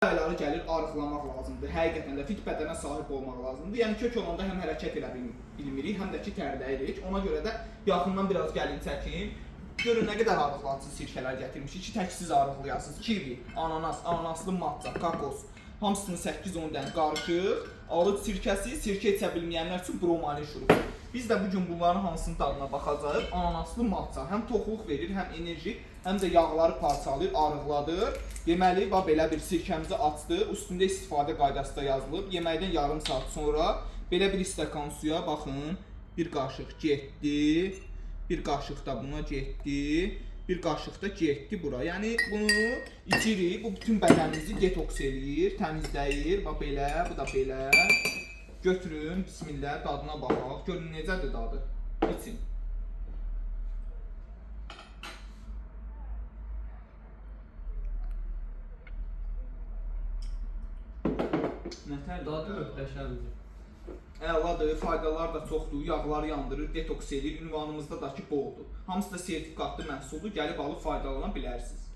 Ayları gəlir, arıqlamaq lazımdır. Həqiqətən də fit bədənə sahib olmaq lazımdır. Yəni kök olanda həm hərəkət edə bilmirik, həm də ki tərləyirik. Ona görə də yaxından biraz gəlin çəkin. Görün nə qədər arıqladıcı sirkələr gətirmişik ki, təksiz arıqlayasınız. Kivi, ananas, ananaslı matcha, kakos. Hamısını 8-10 dənə qarışıq. Arıc sirkəsi, sirkə içə bilməyənlər üçün bromalin şurubu. Biz də bugün bunların hansının dadına baxacağıq. Ananaslı matcha həm toxluq verir, həm enerji, həm də yağları parçalayır, arıqladır. Yeməli, belə bir sirkəmizi açdıq. Üstündə istifadə qaydası da yazılıb. Yeməkdən yarım saat sonra belə bir stəkan suya baxın. Bir qaşıq getdi. Bir qaşıq da buna getdi. Bir qaşıq da getdi bura. Yəni bunu içirik. Bu bütün bədənimizi detoks eləyir, təmizləyir. Bax belə, bu da belə. Götürün, bismillah, dadına baxaq. Görün necədir dadı. İçin. Nətər Dadı möhtəşəmdir. Əladır, faydalar da çoxdur, yağları yandırır, detoks edir, ünvanımızda da ki boldur. Hamısı da sertifikatlı məhsuldur, gəlib alıb faydalana bilərsiniz.